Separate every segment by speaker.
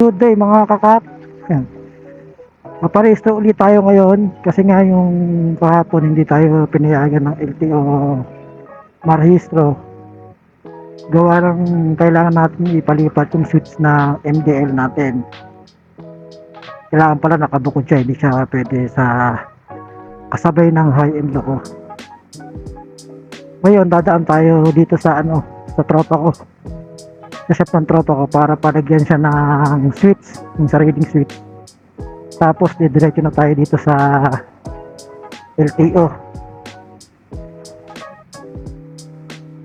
Speaker 1: Good day mga kakap. Yan. Maparehistro ulit tayo ngayon kasi nga yung kahapon hindi tayo pinayagan ng LTO marehistro. Gawa ng kailangan natin ipalipat yung switch na MDL natin. Kailangan pala nakabukod siya, hindi siya pwede sa kasabay ng high and low. Ngayon dadaan tayo dito sa sa tropa ko. Sa shop ng tropa ko para palagyan siya ng switch, yung sariling switch. Tapos didiretso na tayo dito sa LTO.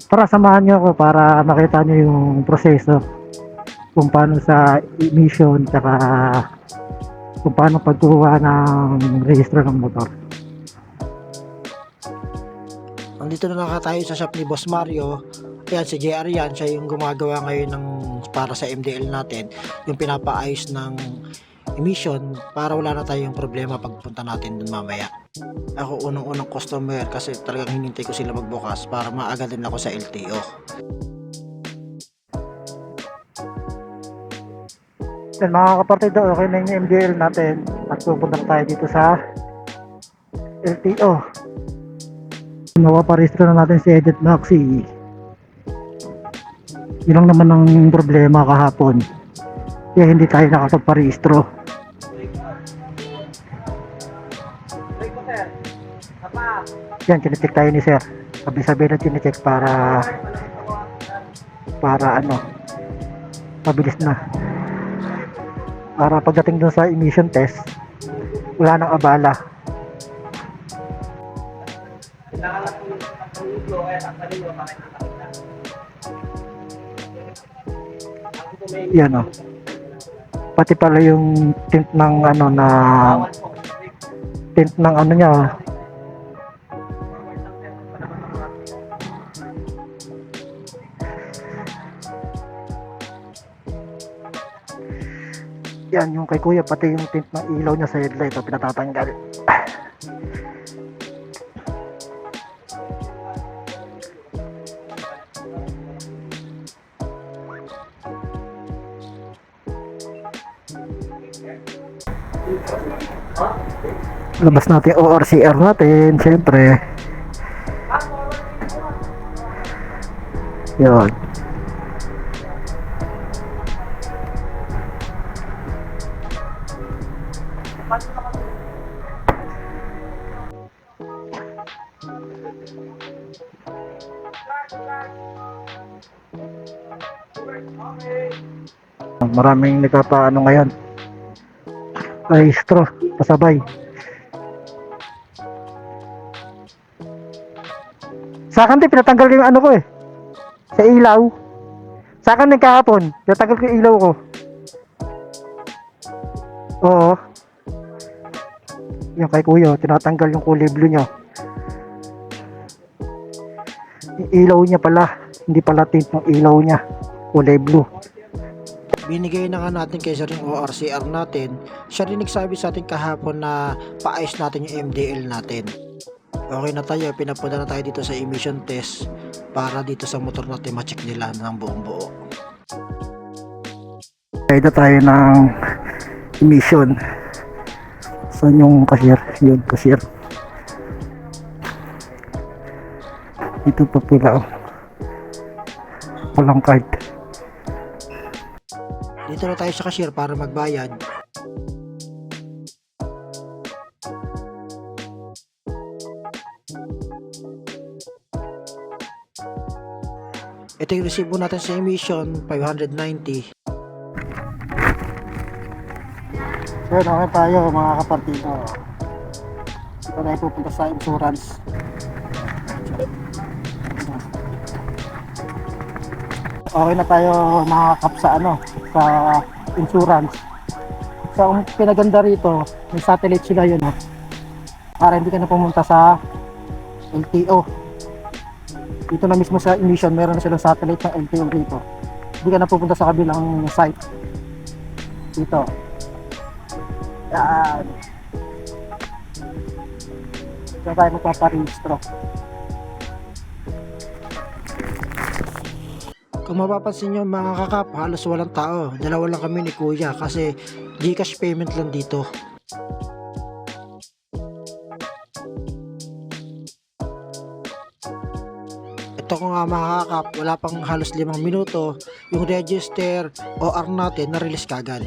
Speaker 1: Tara, samahan nyo ako para makita nyo yung proseso kung paano sa emission tsaka kung paano pagkuha ng rehistro ng motor.
Speaker 2: Nandito na tayo sa shop ni Boss Mario. Ayan, si JR yan, siya yung gumagawa ngayon ng para sa MDL natin, yung pinapaayos ng emission para wala na tayong problema pagpunta natin dun mamaya. Ako unang-unang customer kasi talagang hinintay ko sila magbukas para maaga din ako sa LTO.
Speaker 1: Yan mga kapatid, okay na yung MDL natin at pupunta na tayo dito sa LTO. Nawaparehistro na natin si Edit Maxi. Yun lang naman ang problema kahapon, kaya hindi tayo nakapagparehistro. Yan, chinecheck tayo ni sir. Sabi-sabi na chinecheck para mabilis na, para pagdating dun sa emission test wala nang abala. Yan pati pala yung tint ng niya. Yan yung kay kuya, pati yung tint ng ilaw niya sa headlight pinatatanggal. Labas natin ORCR natin, syempre. Yun. Maraming nagpapaano ngayon, rehistro pasabay. Sa akin din pinatanggal ko yung ko sa ilaw. Sa akin kahapon pinatanggal ko yung ilaw ko. Oo, yung kay kuya tinatanggal yung kulay blue niya. Yung ilaw niya pala, hindi pala tint ng ilaw niya, kulay blue.
Speaker 2: Binigay na nga natin kay sir yung ORCR natin. Siya rin nagsabi sa atin kahapon na paayos natin yung MDL natin. Okay na tayo, pinapunta na tayo dito sa emission test para dito sa motor natin ma-check nila ng buong buo.
Speaker 1: Kaya tayo ng emission. Saan yung cashier? Yun, cashier. Ito pa pula walang card.
Speaker 2: Dito na tayo sa cashier para magbayad. Ito yung resibo natin sa emission, 590.
Speaker 1: So okay tayo mga kapartito. Ito na pupunta sa insurance. Okay na tayo mga kap sa sa insurance. So ang pinaganda rito, may satellite sila yun para hindi ka na pumunta sa LTO. Dito na mismo sa emission, meron na silang satellite ng LTO dito. Hindi ka na pupunta sa kabilang site. Dito. Yan. So tayo magpaparehistro.
Speaker 2: Kung mapapansin nyo mga kakap, halos walang tao. Dalawa lang kami ni kuya kasi Gcash payment lang dito. Ito ko nga mga kakap, wala pang halos 5 minuto, yung register OR natin na-release kagad.